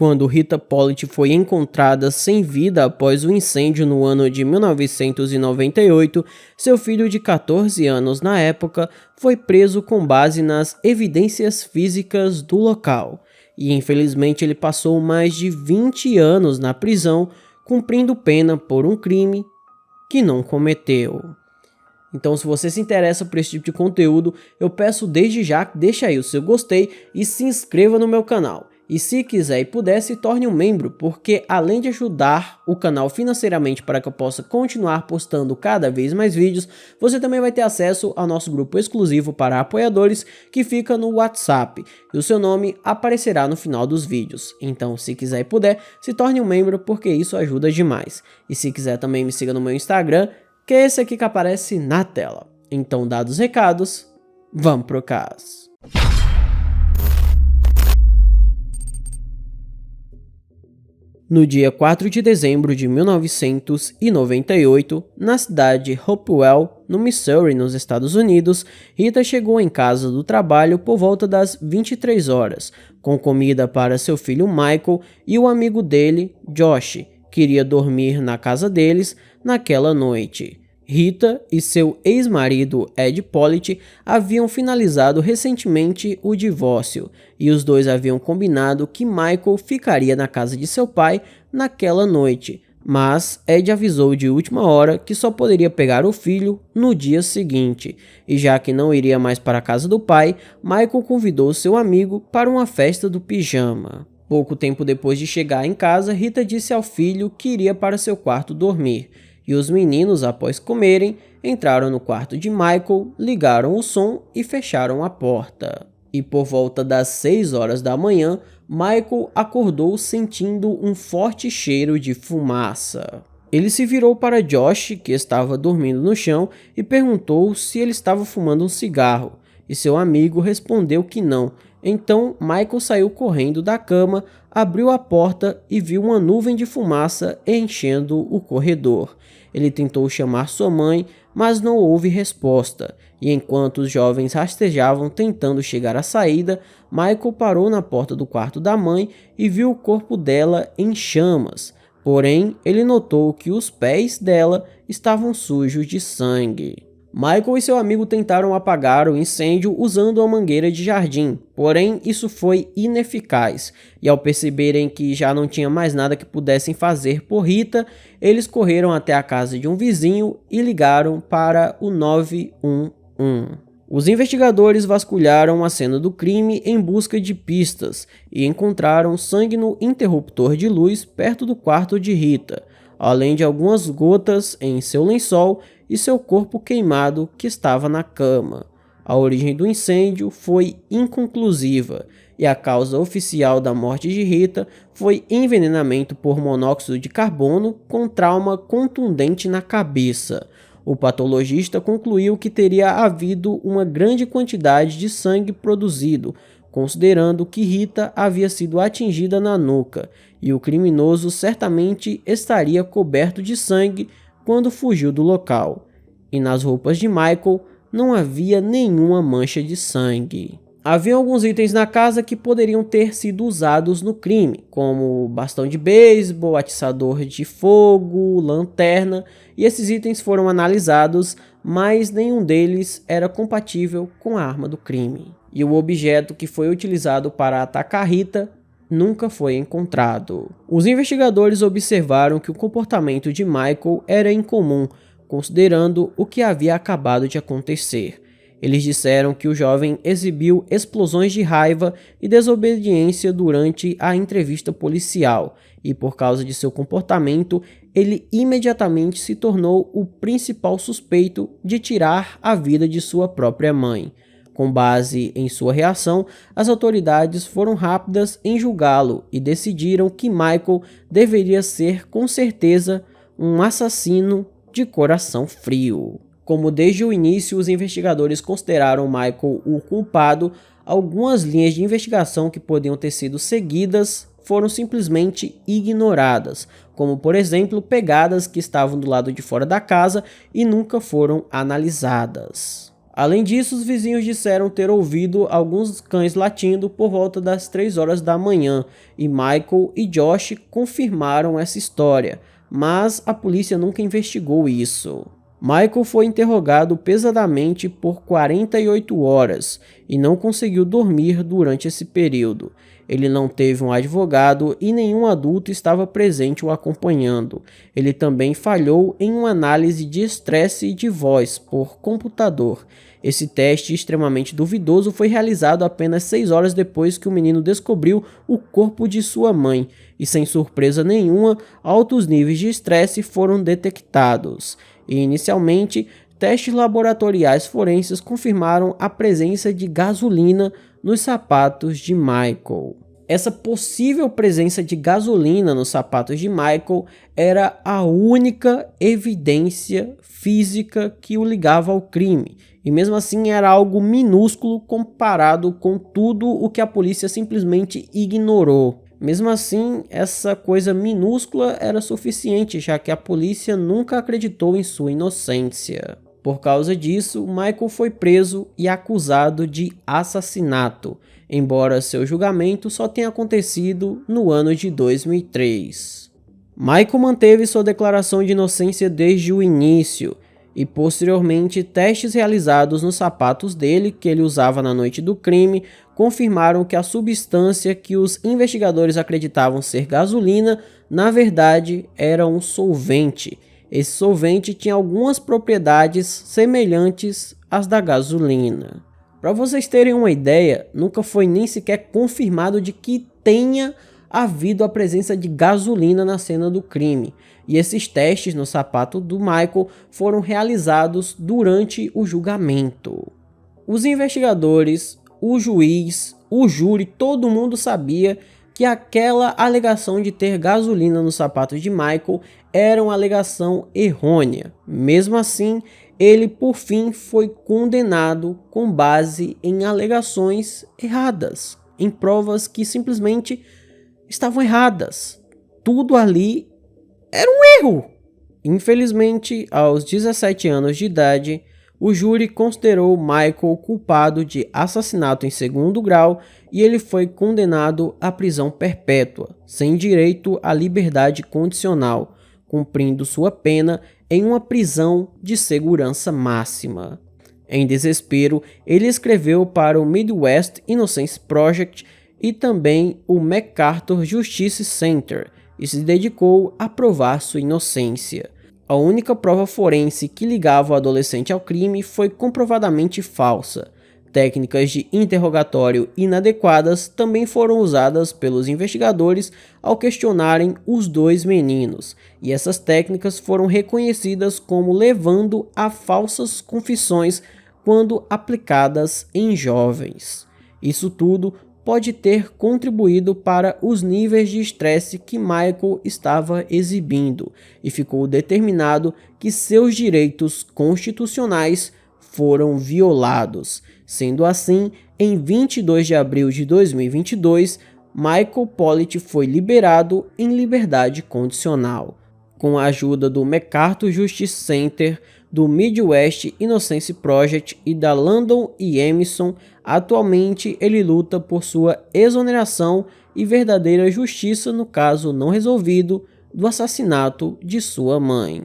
Quando Rita Pollitt foi encontrada sem vida após o incêndio no ano de 1998, seu filho de 14 anos na época foi preso com base nas evidências físicas do local. E infelizmente ele passou mais de 20 anos na prisão, cumprindo pena por um crime que não cometeu. Então, se você se interessa por esse tipo de conteúdo, eu peço desde já que deixe aí o seu gostei e se inscreva no meu canal. E se quiser e puder, se torne um membro, porque além de ajudar o canal financeiramente para que eu possa continuar postando cada vez mais vídeos, você também vai ter acesso ao nosso grupo exclusivo para apoiadores, que fica no WhatsApp, e o seu nome aparecerá no final dos vídeos. Então, se quiser e puder, se torne um membro, porque isso ajuda demais. E se quiser também me siga no meu Instagram, que é esse aqui que aparece na tela. Então, dados os recados, vamos pro caso. No dia 4 de dezembro de 1998, na cidade de Hopewell, no Missouri, nos Estados Unidos, Rita chegou em casa do trabalho por volta das 23 horas, com comida para seu filho Michael e o amigo dele, Josh, que iria dormir na casa deles naquela noite. Rita e seu ex-marido Ed Pollitt haviam finalizado recentemente o divórcio, e os dois haviam combinado que Michael ficaria na casa de seu pai naquela noite, mas Ed avisou de última hora que só poderia pegar o filho no dia seguinte, e já que não iria mais para a casa do pai, Michael convidou seu amigo para uma festa do pijama. Pouco tempo depois de chegar em casa, Rita disse ao filho que iria para seu quarto dormir. E os meninos, após comerem, entraram no quarto de Michael, ligaram o som e fecharam a porta. E por volta das 6 horas da manhã, Michael acordou sentindo um forte cheiro de fumaça. Ele se virou para Josh, que estava dormindo no chão, e perguntou se ele estava fumando um cigarro, e seu amigo respondeu que não. Então Michael saiu correndo da cama, abriu a porta e viu uma nuvem de fumaça enchendo o corredor. Ele tentou chamar sua mãe, mas não houve resposta, e enquanto os jovens rastejavam tentando chegar à saída, Michael parou na porta do quarto da mãe e viu o corpo dela em chamas. Porém, ele notou que os pés dela estavam sujos de sangue. Michael e seu amigo tentaram apagar o incêndio usando uma mangueira de jardim, porém isso foi ineficaz, e ao perceberem que já não tinha mais nada que pudessem fazer por Rita, eles correram até a casa de um vizinho e ligaram para o 911. Os investigadores vasculharam a cena do crime em busca de pistas e encontraram sangue no interruptor de luz perto do quarto de Rita, além de algumas gotas em seu lençol e seu corpo queimado que estava na cama. A origem do incêndio foi inconclusiva e a causa oficial da morte de Rita foi envenenamento por monóxido de carbono com trauma contundente na cabeça. O patologista concluiu que teria havido uma grande quantidade de sangue produzido, considerando que Rita havia sido atingida na nuca, e o criminoso certamente estaria coberto de sangue quando fugiu do local. E nas roupas de Michael não havia nenhuma mancha de sangue. Havia alguns itens na casa que poderiam ter sido usados no crime, como bastão de beisebol, atiçador de fogo, lanterna, e esses itens foram analisados, mas nenhum deles era compatível com a arma do crime. E o objeto que foi utilizado para atacar Rita nunca foi encontrado. Os investigadores observaram que o comportamento de Michael era incomum, considerando o que havia acabado de acontecer. Eles disseram que o jovem exibiu explosões de raiva e desobediência durante a entrevista policial, e por causa de seu comportamento, ele imediatamente se tornou o principal suspeito de tirar a vida de sua própria mãe. Com base em sua reação, as autoridades foram rápidas em julgá-lo e decidiram que Michael deveria ser, com certeza, um assassino de coração frio. Como desde o início os investigadores consideraram Michael o culpado, algumas linhas de investigação que podiam ter sido seguidas foram simplesmente ignoradas, como por exemplo pegadas que estavam do lado de fora da casa e nunca foram analisadas. Além disso, os vizinhos disseram ter ouvido alguns cães latindo por volta das 3 horas da manhã, e Michael e Josh confirmaram essa história, mas a polícia nunca investigou isso. Michael foi interrogado pesadamente por 48 horas e não conseguiu dormir durante esse período. Ele não teve um advogado e nenhum adulto estava presente o acompanhando. Ele também falhou em uma análise de estresse de voz por computador. Esse teste extremamente duvidoso foi realizado apenas 6 horas depois que o menino descobriu o corpo de sua mãe, e sem surpresa nenhuma, altos níveis de estresse foram detectados. E inicialmente, testes laboratoriais forenses confirmaram a presença de gasolina nos sapatos de Michael. Essa possível presença de gasolina nos sapatos de Michael era a única evidência física que o ligava ao crime, e mesmo assim era algo minúsculo comparado com tudo o que a polícia simplesmente ignorou. Mesmo assim, essa coisa minúscula era suficiente, já que a polícia nunca acreditou em sua inocência. Por causa disso, Michael foi preso e acusado de assassinato, embora seu julgamento só tenha acontecido no ano de 2003. Michael manteve sua declaração de inocência desde o início, e posteriormente testes realizados nos sapatos dele, que ele usava na noite do crime, confirmaram que a substância que os investigadores acreditavam ser gasolina, na verdade era um solvente. Esse solvente tinha algumas propriedades semelhantes às da gasolina. Para vocês terem uma ideia, nunca foi nem sequer confirmado de que tenha havido a presença de gasolina na cena do crime, e esses testes no sapato do Michael foram realizados durante o julgamento. Os investigadores, o juiz, o júri, todo mundo sabia que aquela alegação de ter gasolina nos sapatos de Michael era uma alegação errônea. Mesmo assim, ele por fim foi condenado com base em alegações erradas, em provas que simplesmente estavam erradas. Tudo ali era um erro. Infelizmente, aos 17 anos de idade, o júri considerou Michael culpado de assassinato em segundo grau e ele foi condenado à prisão perpétua, sem direito à liberdade condicional, cumprindo sua pena em uma prisão de segurança máxima. Em desespero, ele escreveu para o Midwest Innocence Project e também o MacArthur Justice Center e se dedicou a provar sua inocência. A única prova forense que ligava o adolescente ao crime foi comprovadamente falsa. Técnicas de interrogatório inadequadas também foram usadas pelos investigadores ao questionarem os dois meninos, e essas técnicas foram reconhecidas como levando a falsas confissões quando aplicadas em jovens. Isso tudo pode ter contribuído para os níveis de estresse que Michael estava exibindo, e ficou determinado que seus direitos constitucionais foram violados. Sendo assim, em 22 de abril de 2022, Michael Pollitt foi liberado em liberdade condicional. Com a ajuda do MacArthur Justice Center, do Midwest Innocence Project e da Landon e Emerson, atualmente ele luta por sua exoneração e verdadeira justiça no caso não resolvido do assassinato de sua mãe.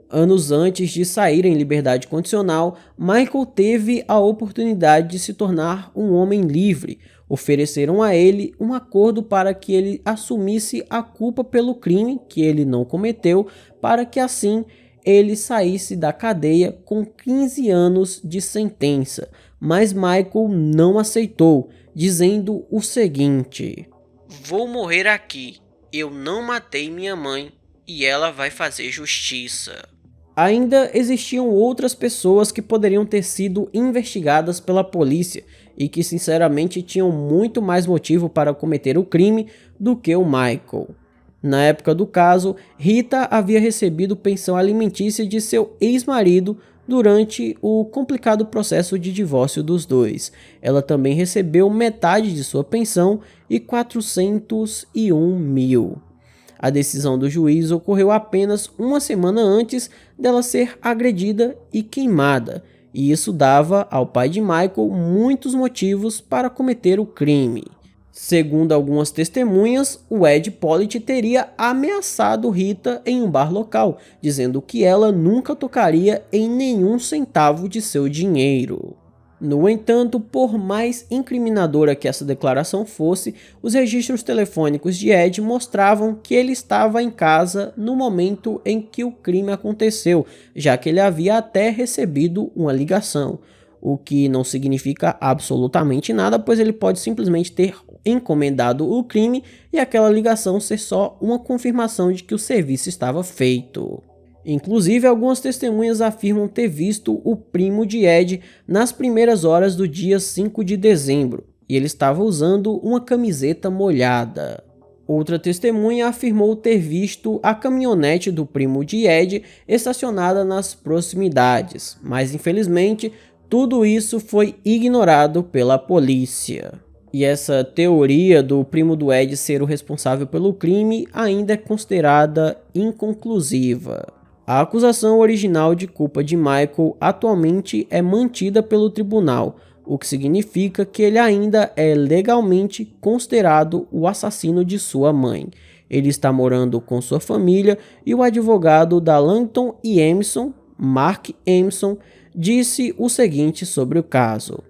Anos antes de sair em liberdade condicional, Michael teve a oportunidade de se tornar um homem livre. Ofereceram a ele um acordo para que ele assumisse a culpa pelo crime que ele não cometeu, para que assim ele saísse da cadeia com 15 anos de sentença. Mas Michael não aceitou, dizendo o seguinte: "Vou morrer aqui. Eu não matei minha mãe e ela vai fazer justiça." Ainda existiam outras pessoas que poderiam ter sido investigadas pela polícia e que sinceramente tinham muito mais motivo para cometer o crime do que o Michael. Na época do caso, Rita havia recebido pensão alimentícia de seu ex-marido durante o complicado processo de divórcio dos dois. Ela também recebeu metade de sua pensão e 401 mil. A decisão do juiz ocorreu apenas uma semana antes dela ser agredida e queimada, e isso dava ao pai de Michael muitos motivos para cometer o crime. Segundo algumas testemunhas, o Ed Pollitt teria ameaçado Rita em um bar local, dizendo que ela nunca tocaria em nenhum centavo de seu dinheiro. No entanto, por mais incriminadora que essa declaração fosse, os registros telefônicos de Ed mostravam que ele estava em casa no momento em que o crime aconteceu, já que ele havia até recebido uma ligação, o que não significa absolutamente nada, pois ele pode simplesmente ter encomendado o crime e aquela ligação ser só uma confirmação de que o serviço estava feito. Inclusive, algumas testemunhas afirmam ter visto o primo de Ed nas primeiras horas do dia 5 de dezembro, e ele estava usando uma camiseta molhada. Outra testemunha afirmou ter visto a caminhonete do primo de Ed estacionada nas proximidades, mas infelizmente tudo isso foi ignorado pela polícia. E essa teoria do primo do Ed ser o responsável pelo crime ainda é considerada inconclusiva. A acusação original de culpa de Michael atualmente é mantida pelo tribunal, o que significa que ele ainda é legalmente considerado o assassino de sua mãe. Ele está morando com sua família e o advogado da Langton e Emerson, Mark Emerson, disse o seguinte sobre o caso.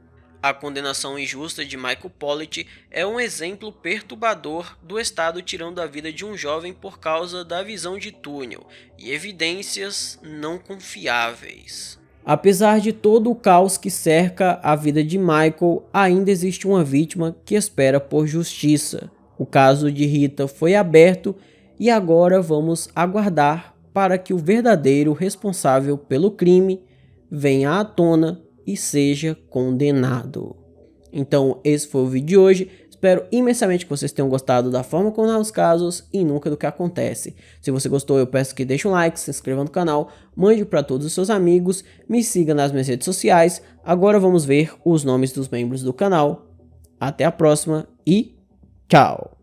A condenação injusta de Michael Pollitt é um exemplo perturbador do Estado tirando a vida de um jovem por causa da visão de túnel e evidências não confiáveis. Apesar de todo o caos que cerca a vida de Michael, ainda existe uma vítima que espera por justiça. O caso de Rita foi aberto e agora vamos aguardar para que o verdadeiro responsável pelo crime venha à tona e seja condenado. Então esse foi o vídeo de hoje, espero imensamente que vocês tenham gostado da forma como narra os casos e nunca do que acontece. Se você gostou, eu peço que deixe um like, se inscreva no canal, mande para todos os seus amigos, me siga nas minhas redes sociais. Agora vamos ver os nomes dos membros do canal. Até a próxima e tchau!